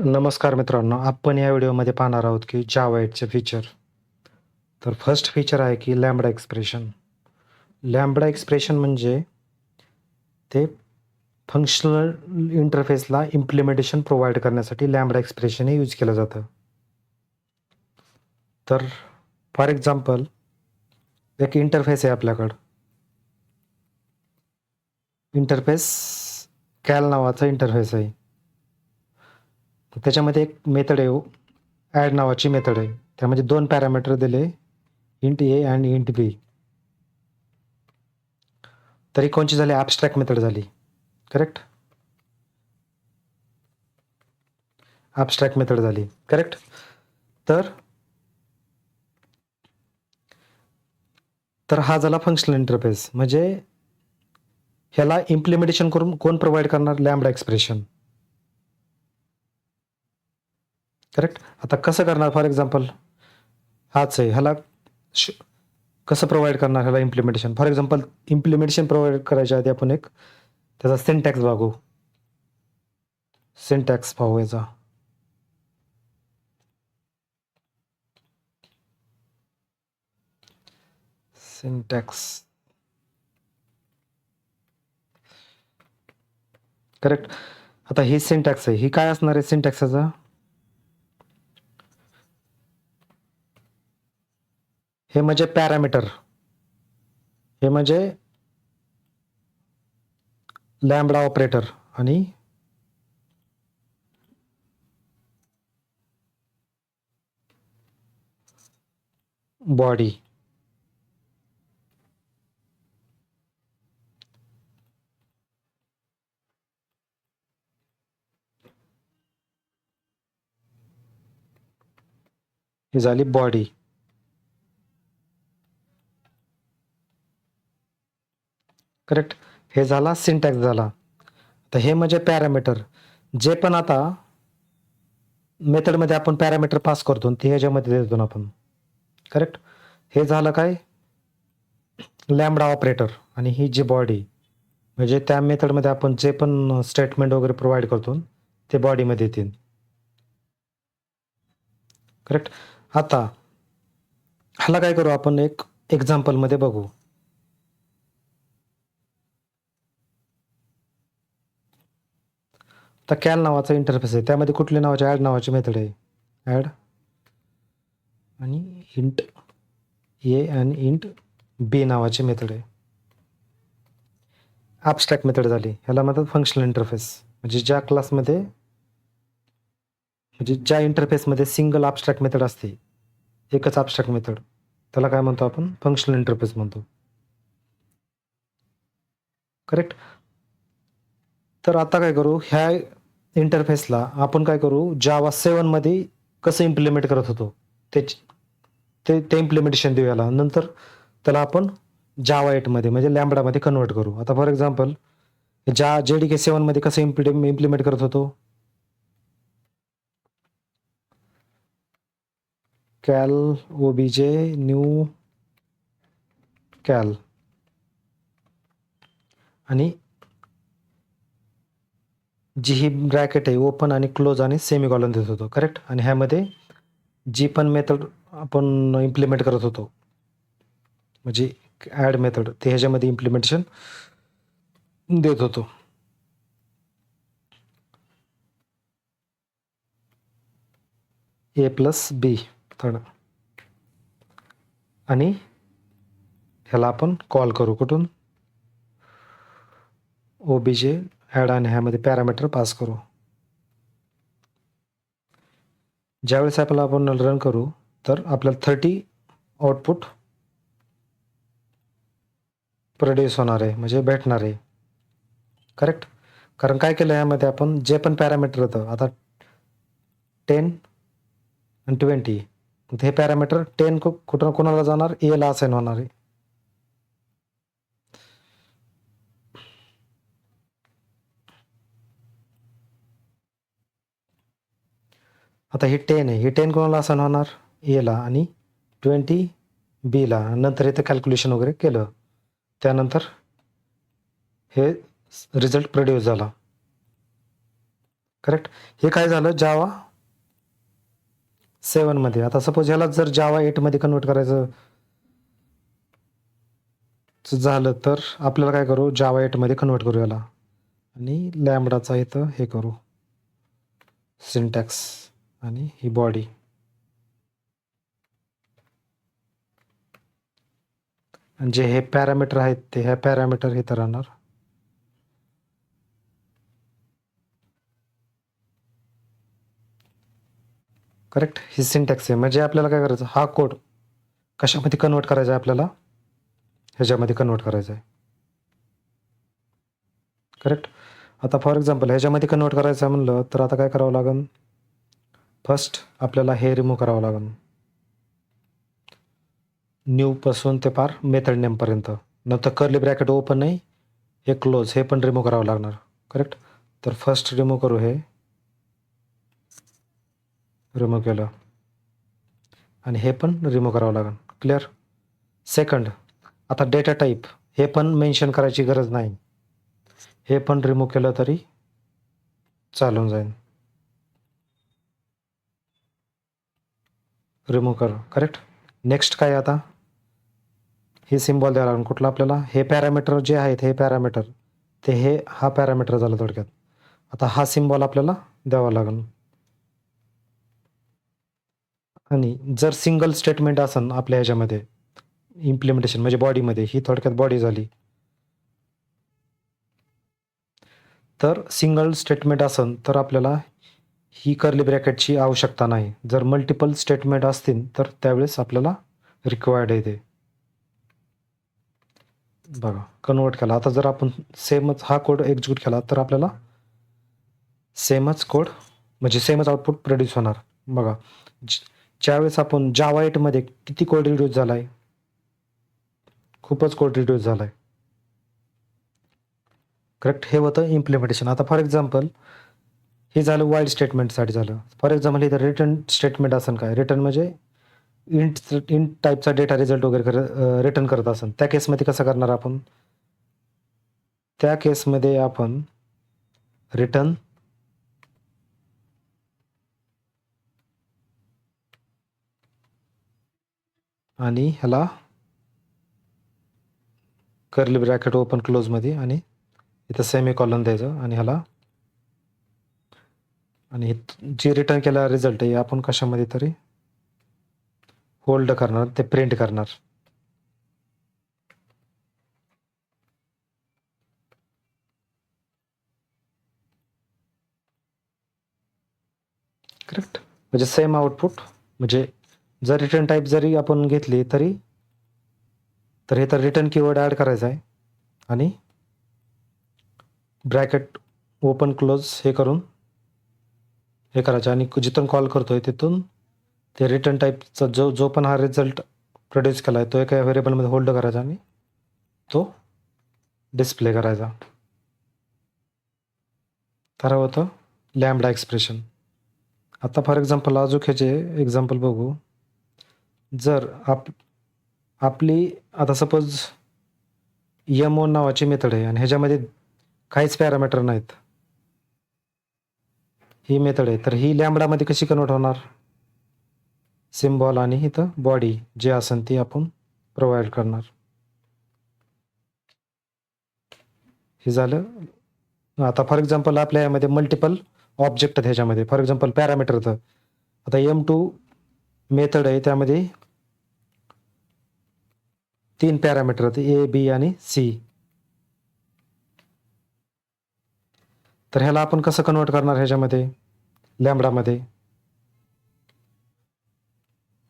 नमस्कार मित्रांनो, आपण या व्हिडिओमध्ये पाहणार आहोत की जावा 8चे फीचर. तर फर्स्ट फीचर आहे की लॅम्बडा एक्सप्रेशन. लॅम्बडा एक्सप्रेशन म्हणजे ते फंक्शनल इंटरफेसला इम्प्लिमेंटेशन प्रोव्हाईड करण्यासाठी लॅम्बडा एक्सप्रेशन हे यूज केलं जातं. तर फॉर एक्झाम्पल एक इंटरफेस आहे आपल्याकडं. इंटरफेस कॅल नावाचा इंटरफेस आहे. त्याच्यामध्ये एक मेथड आहे, ॲड नावाची मेथड आहे. त्यामध्ये 2 पॅरामीटर दिले, इंट ए आणि इंट बी. तरी कोणची झाली? ॲब्स्ट्रॅक्ट मेथड झाली. करेक्ट? ॲब्स्ट्रॅक्ट मेथड झाली. करेक्ट? तर हा झाला फंक्शनल इंटरफेस. म्हणजे ह्याला इम्प्लिमेंटेशन करून कोण प्रोव्हाईड करणार? Lambda expression. करेक्ट? आता कसं करणार? फॉर एक्झाम्पल हाच आहे. ह्याला कसं प्रोव्हाईड करणार ह्याला implementation? For example implementation provide करायच्या आधी आपण एक त्याचा सिंटॅक्स बघू. सिंटॅक्स पाहू याचा. सिंटॅक्स. करेक्ट? आता ही सिंटॅक्स आहे. ही काय असणार आहे सिंटॅक्सचा? हे म्हणजे पॅरामीटर. हे म्हणजे लॅम्बडा ऑपरेटर आणि बॉडी. ही झाली बॉडी. करेक्ट? हे झाला सिंटॅक्स झाला. तर हे म्हणजे पॅरामीटर. जे पण आता मेथडमध्ये आपण पॅरामीटर पास करतो ते ह्याच्यामध्ये देतो आपण. करेक्ट? हे झालं काय? Lambda operator. आणि ही जी बॉडी म्हणजे त्या मेथडमध्ये आपण जे पण स्टेटमेंट वगैरे प्रोव्हाइड करतो ते बॉडीमध्ये येतील. करेक्ट? आता ह्याला काय करू आपण? एक एक्झाम्पलमध्ये बघू. आता कॅल नावाचा इंटरफेस आहे. त्यामध्ये कुठल्या नावाची? ॲड नावाची मेथड आहे. ॲड आणि इंट ए आणि इंट बी नावाची मेथड आहे. ॲब्स्ट्रॅक्ट मेथड झाली. ह्याला म्हणतात फंक्शनल इंटरफेस. म्हणजे ज्या क्लासमध्ये म्हणजे ज्या इंटरफेसमध्ये सिंगल ॲब्स्ट्रॅक्ट मेथड असते, एकच ॲब्स्ट्रॅक्ट मेथड, त्याला काय म्हणतो आपण? फंक्शनल इंटरफेस म्हणतो. करेक्ट? तर आता काय करू? ह्या इंटरफेसला आपण काय करू? जावा 7 मध्ये कसं इम्प्लिमेंट करत होतो ते इम्प्लिमेंटेशन देऊ याला. नंतर त्याला आपण जावा 8 मध्ये म्हणजे लॅम्बडामध्ये कन्वर्ट करू. आता फॉर एक्झाम्पल JDK 7 मध्ये कसं इम्प्लिमेंट करत होतो? कॅल ओबीजे न्यू कॅल आणि जी ही ब्रॅकेट आहे ओपन आणि क्लोज आणि सेमीकॉलन देत होतो. करेक्ट? आणि ह्यामध्ये जी पण मेथड आपण इम्प्लिमेंट करत होतो म्हणजे ॲड मेथड ते ह्याच्यामध्ये इम्प्लिमेंटेशन देत होतो. A+B थर्ड आणि ह्याला आपण कॉल करू कुठून? ओबीजे ॲड आणि ह्यामध्ये पॅरामीटर पास करू. ज्यावेळेस आपण रन करू तर आपल्याला 30 आउटपुट प्रोड्यूस होणार आहे म्हणजे भेटणार आहे. करेक्ट? कारण काय केलं ह्यामध्ये आपण जे पण पॅरामीटर होतं आता 10 आणि 20 हे पॅरामीटर 10 कुठं कोणाला जाणार? एला असाइन होणार आहे. आता ही 10 आहे. ही 10 कोणाला असाइन होणार? एला आणि 20 बीला. नंतर इथं कॅल्क्युलेशन वगैरे केलं. त्यानंतर हे रिझल्ट प्रोड्यूस झाला. करेक्ट. हे काय झालं जावा 7 मध्ये. आता सपोज ह्याला जर जावा 8 मध्ये कन्वर्ट करायचं झालं तर आपल्याला काय करू, जावा 8 मध्ये कन्वर्ट करू याला आणि लॅम्बडाचा इथं हे करू सिंटॅक्स आणि ही बॉडी. आणि जे हे पॅरामीटर आहेत ते ह्या पॅरामीटर इथं राहणार. करेक्ट. ही सिंटॅक्स आहे. म्हणजे आपल्याला काय करायचं, हा कोड कशामध्ये कन्वर्ट करायचा आहे, आपल्याला ह्याच्यामध्ये कन्वर्ट करायचा आहे. करेक्ट. आता फॉर एक्झाम्पल ह्याच्यामध्ये कन्वर्ट करायचं आहे म्हणलं तर आता काय करावं लागेल, फर्स्ट आपल्याला हे रिमूव्ह करावं लागेल न्यूपासून ते पार मेथड नेमपर्यंत. नंतर कर्ली ब्रॅकेट ओपन नाही, हे क्लोज, हे पण रिमूव्ह करावं लागणार. करेक्ट. तर फर्स्ट रिमूव्ह करू, हे रिमूव्ह केलं आणि हे पण रिमूव्ह करावं लागेल. क्लिअर. सेकंड, आता डेटा टाईप हे पण मेन्शन करायची गरज नाही, हे पण रिमूव्ह केलं तरी चालून जाईल. रिमूव्ह कर. करेक्ट. नेक्स्ट काय, आता हे सिम्बॉल द्यावं लागेल कुठलं आपल्याला, हे पॅरामीटर जे आहेत हे पॅरामीटर ते हे हा पॅरामीटर झालं थोडक्यात. आता हा सिम्बॉल आपल्याला द्यावा लागेल. आणि जर सिंगल स्टेटमेंट असेल आपल्या ह्याच्यामध्ये इम्प्लिमेंटेशन म्हणजे बॉडीमध्ये, ही थोडक्यात बॉडी झाली, तर सिंगल स्टेटमेंट असेल तर आपल्याला ही कर्ली ब्रॅकेटची आवश्यकता नाही. जर मल्टिपल स्टेटमेंट असतील तर त्यावेळेस आपल्याला रिक्वायर्ड आहे ते. बघा कन्वर्ट केला. आता जर आपण सेमच हा कोड एक्झिक्यूट केला तर आपल्याला सेमच कोड म्हणजे सेमच आउटपुट प्रोड्यूस होणार. बघा ज्यावेळेस आपण जावा 8 मध्ये किती कोड रिड्यूस झाला आहे, खूपच कोड रिड्यूस झाला आहे. करेक्ट. हे होतं इम्प्लिमेंटेशन. आता फॉर एक्झाम्पल हे झालं वाईल्ड स्टेटमेंटसाठी झालं. फॉर एक्झाम्पल इथं रिटर्न स्टेटमेंट असेल, काय रिटर्न म्हणजे इंट टाईपचा डेटा रिझल्ट वगैरे रिटर्न करत असेल, त्या केसमध्ये कसं करणार आपण, त्या केसमध्ये आपण रिटर्न आणि ह्याला कर्ली ब्रॅकेट ओपन क्लोजमध्ये आणि इथं सेमी कॉलन द्यायचं आणि ह्याला आणि जे रिटर्न केला रिझल्ट आहे आपण कशामध्ये तरी होल्ड करणार, ते प्रिंट करणार. करेक्ट. म्हणजे सेम आउटपुट, म्हणजे जर रिटर्न टाईप जरी आपण घेतली तरी तर हे तर रिटर्न कीवर्ड ॲड करायचा आहे आणि ब्रॅकेट ओपन क्लोज हे करून हे करायचं आणि जिथून कॉल करतोय तिथून ते रिटर्न टाईपचा जो पण हा रिझल्ट प्रोड्यूस केला आहे तो एका व्हेरिएबलमध्ये होल्ड करायचा आणि तो डिस्प्ले करायचा. तर होतं लॅम्बडा एक्सप्रेशन. आता फॉर एक्झाम्पल अजून ह्याचे एक्झाम्पल बघू. जर आपली आता सपोज यमओन नावाची मेथड आहे आणि ह्याच्यामध्ये काहीच पॅरामीटर नाहीत, ही मेथड आहे, तर ही लॅम्बडामध्ये कशी कन्वर्ट होणार, सिम्बॉल आणि इथं बॉडी जे असेल ती आपण प्रोव्हाइड करणार. हे झालं. आता फॉर एक्झाम्पल आपल्या यामध्ये मल्टिपल ऑब्जेक्ट आहेत ह्याच्यामध्ये, फॉर एक्झाम्पल पॅरामीटर. तर आता M2 मेथड आहे त्यामध्ये 3 पॅरामीटर आहेत, A, B आणि C. तर ह्याला आपण कसं कन्वर्ट करणार ह्याच्यामध्ये लॅम्बडामध्ये,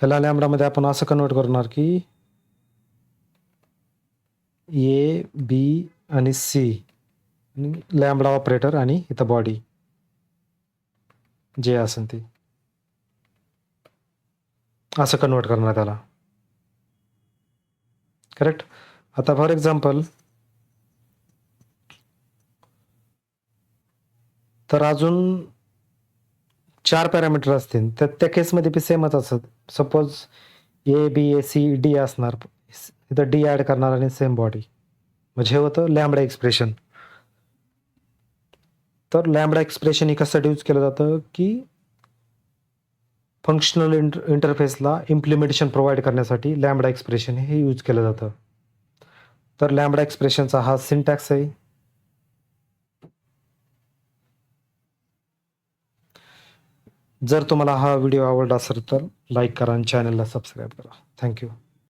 ह्याला लॅम्बडामध्ये आपण असं कन्वर्ट करणार की A, B आणि C लॅम्बडा ऑपरेटर आणि इथं बॉडी जे असेल ते असं कन्वर्ट करणार त्याला. करेक्ट. आता फॉर एक्झाम्पल तर अजून 4 पॅरामीटर असतील तर त्या केसमध्ये बी सेमच असत. Suppose A, B, A, C, D असणार, इथं D ॲड करणार आणि सेम बॉडी, म्हणजे हे होतं लॅम्बडा एक्सप्रेशन. तर लॅम्बडा एक्सप्रेशन हे कशासाठी यूज केलं जातं की फंक्शनल इंटरफेसला इम्प्लिमेंटेशन प्रोव्हाइड करण्यासाठी लॅम्बडा एक्सप्रेशन हे यूज केलं जातं. तर लॅम्बडा एक्सप्रेशनचा हा सिंटॅक्स आहे. जर तुम्हाला हा व्हिडिओ आवडला असेल तर लाईक करा आणि चॅनलला सबस्क्राईब करा. थँक्यू.